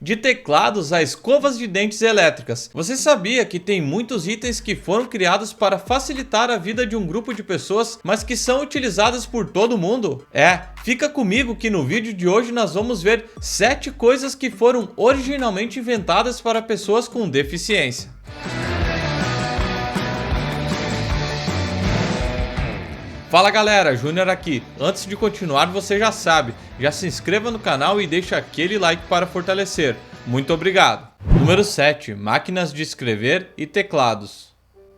De teclados a escovas de dentes elétricas. Você sabia que tem muitos itens que foram criados para facilitar a vida de um grupo de pessoas, mas que são utilizados por todo mundo? Fica comigo que no vídeo de hoje nós vamos ver 7 coisas que foram originalmente inventadas para pessoas com deficiência. Fala galera, Júnior aqui. Antes de continuar, você já sabe, já se inscreva no canal e deixa aquele like para fortalecer. Muito obrigado. Número 7. Máquinas de escrever e teclados.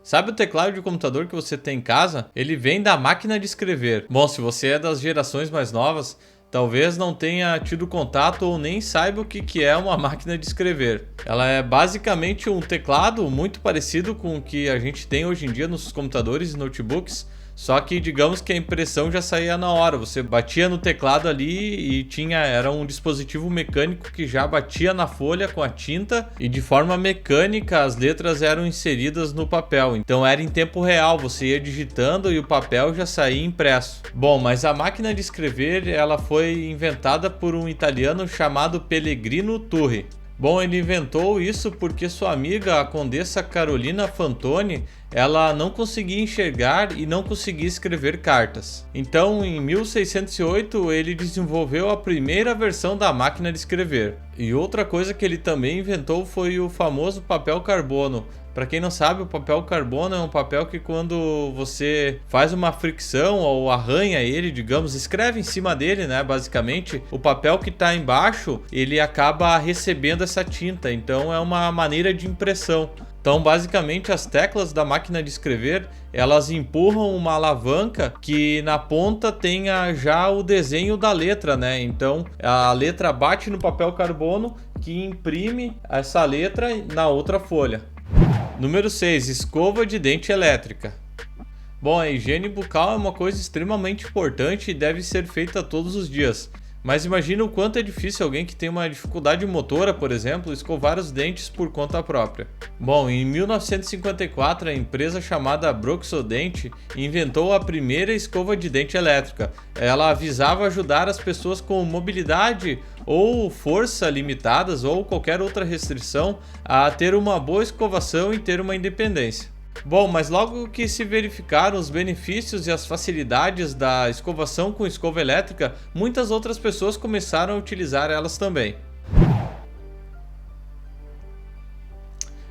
Sabe o teclado de computador que você tem em casa? Ele vem da máquina de escrever. Bom, se você é das gerações mais novas, talvez não tenha tido contato ou nem saiba o que é uma máquina de escrever. Ela é basicamente um teclado muito parecido com o que a gente tem hoje em dia nos computadores e notebooks, só que digamos que a impressão já saía na hora. Você batia no teclado ali e era um dispositivo mecânico que já batia na folha com a tinta e de forma mecânica as letras eram inseridas no papel. Então era em tempo real, você ia digitando e o papel já saía impresso. Bom, mas a máquina de escrever ela foi inventada por um italiano chamado Pellegrino Turri. Bom, ele inventou isso porque sua amiga, a Condessa Carolina Fantoni, ela não conseguia enxergar e não conseguia escrever cartas. Então, em 1608, ele desenvolveu a primeira versão da máquina de escrever. E outra coisa que ele também inventou foi o famoso papel carbono. Para quem não sabe, o papel carbono é um papel que quando você faz uma fricção ou arranha ele, digamos, escreve em cima dele, né, basicamente, o papel que está embaixo, ele acaba recebendo essa tinta, então é uma maneira de impressão. Então, basicamente, as teclas da máquina de escrever, elas empurram uma alavanca que na ponta tenha já o desenho da letra, né? Então, a letra bate no papel carbono que imprime essa letra na outra folha. Número 6. Escova de dente elétrica. Bom, a higiene bucal é uma coisa extremamente importante e deve ser feita todos os dias. Mas imagina o quanto é difícil alguém que tem uma dificuldade motora, por exemplo, escovar os dentes por conta própria. Bom, em 1954, a empresa chamada Broxodent inventou a primeira escova de dente elétrica. Ela visava ajudar as pessoas com mobilidade ou força limitadas ou qualquer outra restrição a ter uma boa escovação e ter uma independência. Bom, mas logo que se verificaram os benefícios e as facilidades da escovação com escova elétrica, muitas outras pessoas começaram a utilizar elas também.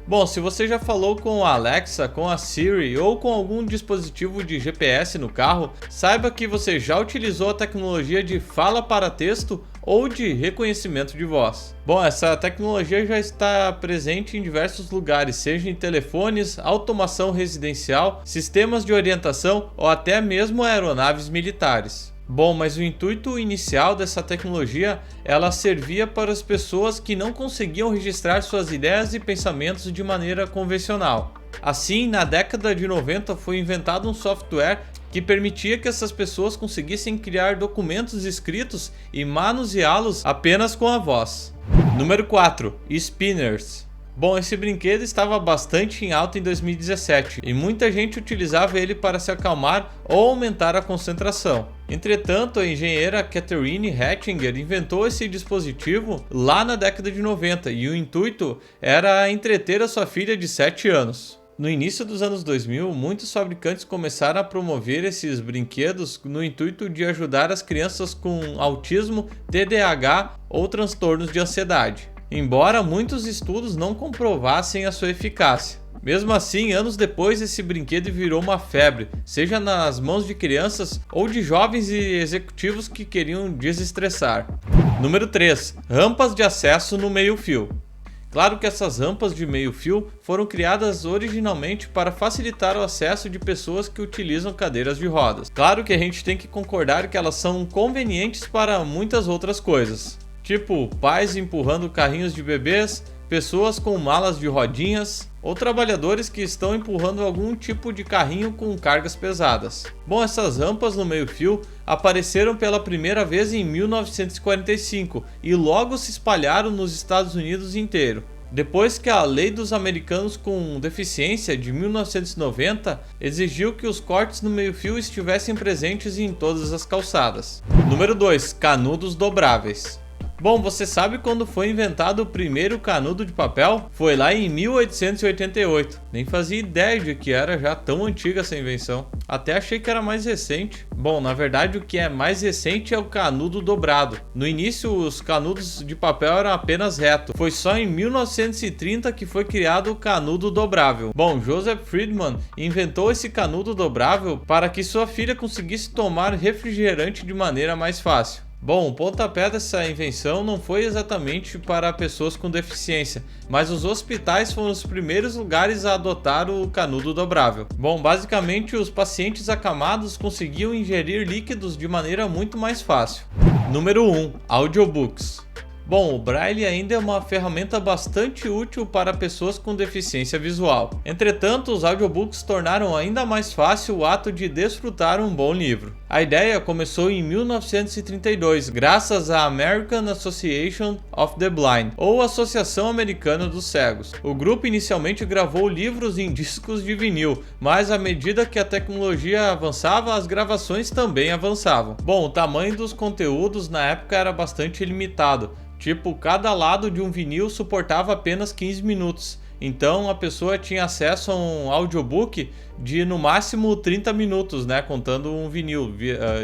Bom, se você já falou com a Alexa, com a Siri ou com algum dispositivo de GPS no carro, saiba que você já utilizou a tecnologia de fala para texto ou de reconhecimento de voz. Bom, essa tecnologia já está presente em diversos lugares, seja em telefones, automação residencial, sistemas de orientação ou até mesmo aeronaves militares. Bom, mas o intuito inicial dessa tecnologia, ela servia para as pessoas que não conseguiam registrar suas ideias e pensamentos de maneira convencional. Assim, na década de 90 foi inventado um software que permitia que essas pessoas conseguissem criar documentos escritos e manuseá-los apenas com a voz. Número 4. Spinners. Bom, esse brinquedo estava bastante em alta em 2017 e muita gente utilizava ele para se acalmar ou aumentar a concentração. Entretanto, a engenheira Catherine Hattinger inventou esse dispositivo lá na década de 90 e o intuito era entreter a sua filha de 7 anos. No início dos anos 2000, muitos fabricantes começaram a promover esses brinquedos no intuito de ajudar as crianças com autismo, TDAH ou transtornos de ansiedade, embora muitos estudos não comprovassem a sua eficácia. Mesmo assim, anos depois, esse brinquedo virou uma febre, seja nas mãos de crianças ou de jovens e executivos que queriam desestressar. Número 3. Rampas de acesso no meio-fio. Claro que essas rampas de meio-fio foram criadas originalmente para facilitar o acesso de pessoas que utilizam cadeiras de rodas. Claro que a gente tem que concordar que elas são convenientes para muitas outras coisas, tipo pais empurrando carrinhos de bebês, pessoas com malas de rodinhas ou trabalhadores que estão empurrando algum tipo de carrinho com cargas pesadas. Bom, essas rampas no meio-fio apareceram pela primeira vez em 1945 e logo se espalharam nos Estados Unidos inteiro. Depois que a Lei dos Americanos com Deficiência de 1990 exigiu que os cortes no meio-fio estivessem presentes em todas as calçadas. Número 2. Canudos dobráveis. Bom, você sabe quando foi inventado o primeiro canudo de papel? Foi lá em 1888. Nem fazia ideia de que era já tão antiga essa invenção. Até achei que era mais recente. Bom, na verdade o que é mais recente é o canudo dobrado. No início os canudos de papel eram apenas retos. Foi só em 1930 que foi criado o canudo dobrável. Bom, Joseph Friedman inventou esse canudo dobrável para que sua filha conseguisse tomar refrigerante de maneira mais fácil. Bom, o pontapé dessa invenção não foi exatamente para pessoas com deficiência, mas os hospitais foram os primeiros lugares a adotar o canudo dobrável. Bom, basicamente os pacientes acamados conseguiam ingerir líquidos de maneira muito mais fácil. Número 1. Audiobooks. Bom, o Braille ainda é uma ferramenta bastante útil para pessoas com deficiência visual. Entretanto, os audiobooks tornaram ainda mais fácil o ato de desfrutar um bom livro. A ideia começou em 1932, graças à American Association of the Blind, ou Associação Americana dos Cegos. O grupo inicialmente gravou livros em discos de vinil, mas à medida que a tecnologia avançava, as gravações também avançavam. Bom, o tamanho dos conteúdos na época era bastante limitado. Tipo, cada lado de um vinil suportava apenas 15 minutos. Então a pessoa tinha acesso a um audiobook de no máximo 30 minutos, né? Contando um vinil.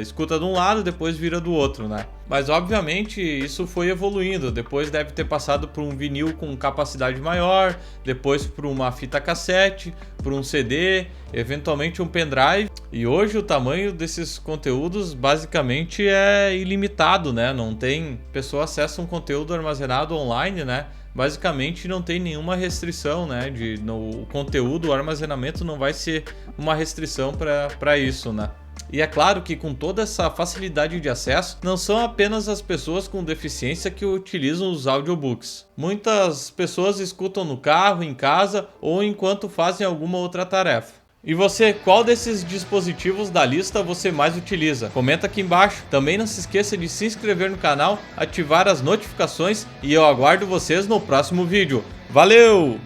Escuta de um lado, depois vira do outro, né? Mas obviamente isso foi evoluindo. Depois deve ter passado por um vinil com capacidade maior, depois por uma fita cassete, por um CD, eventualmente um pendrive. E hoje o tamanho desses conteúdos basicamente é ilimitado, né? Não tem... A pessoa acessa um conteúdo armazenado online, né? Basicamente não tem nenhuma restrição, né? O conteúdo, o armazenamento não vai ser uma restrição para isso, né? E é claro que com toda essa facilidade de acesso, não são apenas as pessoas com deficiência que utilizam os audiobooks. Muitas pessoas escutam no carro, em casa ou enquanto fazem alguma outra tarefa. E você, qual desses dispositivos da lista você mais utiliza? Comenta aqui embaixo. Também não se esqueça de se inscrever no canal, ativar as notificações e eu aguardo vocês no próximo vídeo. Valeu!